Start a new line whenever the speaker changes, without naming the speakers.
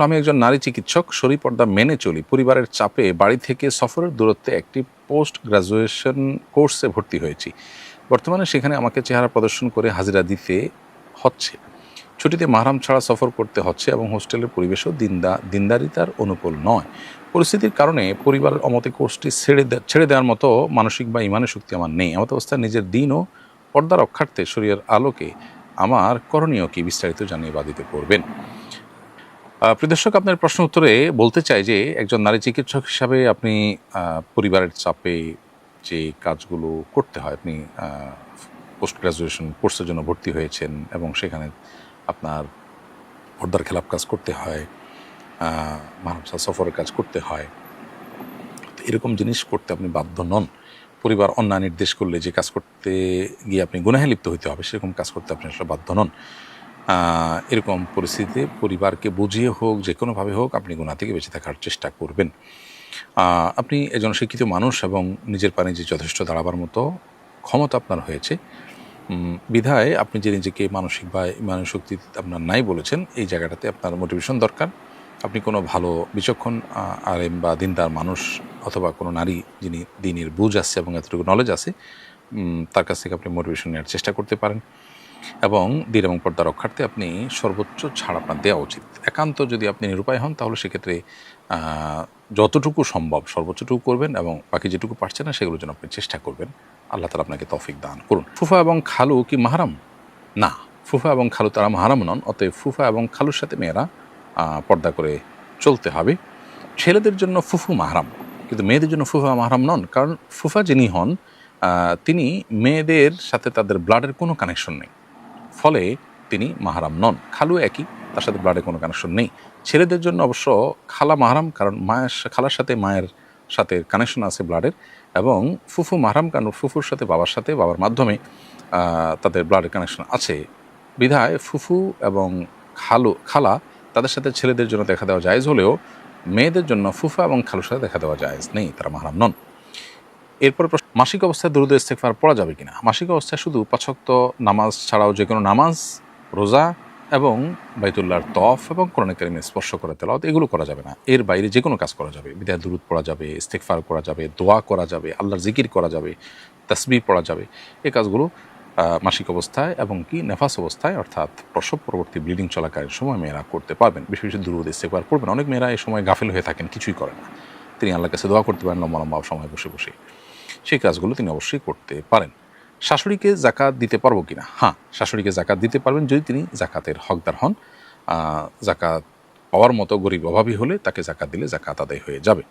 আমি একজন নারী চিকিৎসক, শরী পর্দা মেনে চলি। পরিবারের চাপে বাড়ি থেকে সফরের দূরত্বে একটি পোস্ট গ্রাজুয়েশন কোর্সে ভর্তি হয়েছি। বর্তমানে সেখানে আমাকে চেহারা প্রদর্শন করে হাজিরা দিতে হচ্ছে। ছুটিতে মাহরাম ছাড়া সফর করতে হচ্ছে এবং হোস্টেলের পরিবেশও দিনদারিতার অনুকূল নয়। পরিস্থিতির কারণে পরিবারের অমতে কোর্সটি ছেড়ে দেওয়ার মতো মানসিক বা ইমানের শক্তি আমার নেই। এমত অবস্থায় নিজের দিন ও পর্দা রক্ষার্থে শরীরের আলোকে আমার করণীয় কি, বিস্তারিত জানিয়ে বাধিত করবেন। প্রিয় দর্শক, আপনার প্রশ্ন উত্তরে বলতে চাই যে একজন নারী চিকিৎসক হিসাবে আপনি পরিবারের চাপে যে কাজগুলো করতে হয়, আপনি পোস্ট গ্রাজুয়েশন কোর্সের জন্য ভর্তি হয়েছেন এবং সেখানে আপনার পর্দার খেলাপ কাজ করতে হয়, মানব সফরের কাজ করতে হয়। তো এরকম জিনিস করতে আপনি বাধ্য নন। পরিবার অন্যায় নির্দেশ করলে যে কাজ করতে গিয়ে আপনি গুনাহে লিপ্ত হইতে হবে, সেরকম কাজ করতে আপনি আসলে বাধ্য নন। এরকম পরিস্থিতিতে পরিবারকে বুঝিয়ে হোক, যে কোনোভাবে হোক, আপনি গুনাহ থেকে বেঁচে থাকার চেষ্টা করবেন। আপনি একজন শিক্ষিত মানুষ এবং নিজের পায়ে নিজে যথেষ্ট দাঁড়াবার মতো ক্ষমতা আপনার হয়েছে। বিধায় আপনি যে নিজেকে মানসিক বা ইমানের শক্তি আপনার নাই বলেছেন, এই জায়গাটাতে আপনার মোটিভেশন দরকার। আপনি কোনো ভালো বিচক্ষণ আলেম বা দিনদার মানুষ অথবা কোনো নারী যিনি দিনের বুঝ আছে এবং এতটুকু নলেজ আছে, তার কাছ থেকে আপনি মোটিভেশন নেওয়ার চেষ্টা করতে পারেন এবং দিন এবং পর্দা রক্ষার্থে আপনি সর্বোচ্চ ছাড় আপনার দেওয়া উচিত। একান্ত যদি আপনি নিরুপায় হন, তাহলে সেক্ষেত্রে যতটুকু সম্ভব সর্বোচ্চটুকু করবেন এবং বাকি যেটুকু পারছেন না সেগুলোর জন্য আপনি চেষ্টা করবেন। আল্লাহ তাআলা আপনাকে তৌফিক দান করুন। ফুফা এবং খালু কি মাহরাম? না, ফুফা এবং খালু তারা মাহরাম নন। অতএব ফুফা এবং খালুর সাথে মেয়েরা পর্দা করে চলতে হবে। ছেলেদের জন্য ফুফু মাহরাম, কিন্তু মেয়েদের জন্য ফুফা মাহরাম নন। কারণ ফুফা যিনি হন, তিনি মেয়েদের সাথে তাদের ব্লাডের কোনো কানেকশন নেই, ফলে তিনি মাহরাম নন। খালু একই, তার সাথে ব্লাডের কোনো কানেকশন নেই। ছেলেদের জন্য অবশ্য খালা মাহরাম, কারণ খালার সাথে মায়ের সাথে কানেকশন আছে ব্লাডের, এবং ফুফু মাহরাম কারণ ফুফুর সাথে বাবার মাধ্যমে তাদের ব্লাডের কানেকশন আছে। বিধায় ফুফু এবং খালা তাদের সাথে ছেলেদের জন্য দেখা দেওয়া জায়েজ হলেও মেয়েদের জন্য ফুফা এবং খালুর সাথে দেখা দেওয়া জায়েজ নেই, তারা মাহরাম নন। এরপর মাসিক অবস্থায় দরুদ ইস্তেগফার পড়া যাবে কিনা? মাসিক অবস্থায় শুধু ৫ ওয়াক্ত নামাজ ছাড়াও যে কোনো নামাজ, রোজা এবং বাইতুল্লাহর তওয়াফ এবং কোরআনে কারিমের স্পর্শ করে তেলাওয়াত এগুলো করা যাবে না। এর বাইরে যে কোনো কাজ করা যাবে। বিধায় দরুদ পড়া যাবে, ইস্তেগফার করা যাবে, দোয়া করা যাবে, আল্লাহর জিকির করা যাবে, তাসবিহ পড়া যাবে। এই কাজগুলো মাসিক অবস্থায় এবং কি নেফাস অবস্থায়, অর্থাৎ প্রসব পরবর্তী ব্লিডিং চলাকালীন সময় মেয়েরা করতে পারবেন। বেশি বেশি দরুদ ইস্তেগফার করবেন। অনেক মেয়েরা এই সময় গাফিল হয়ে থাকেন, কিছুই করেন না। তিনি আল্লাহর কাছে দোয়া করতে পারেন লম্বা লম্বা সময় বসে বসে। সেই কাজগুলো তিনি অবশ্যই করতে পারেন। শাশুড়িকে জাকাত দিতে পারবো কিনা? হ্যাঁ, শাশুড়িকে জাকাত দিতে পারবেন যদি তিনি জাকাতের হকদার হন। জাকাত পাওয়ার মতো গরিব অভাবী হলে তাকে জাকাত দিলে জাকাত আদায় হয়ে যাবে।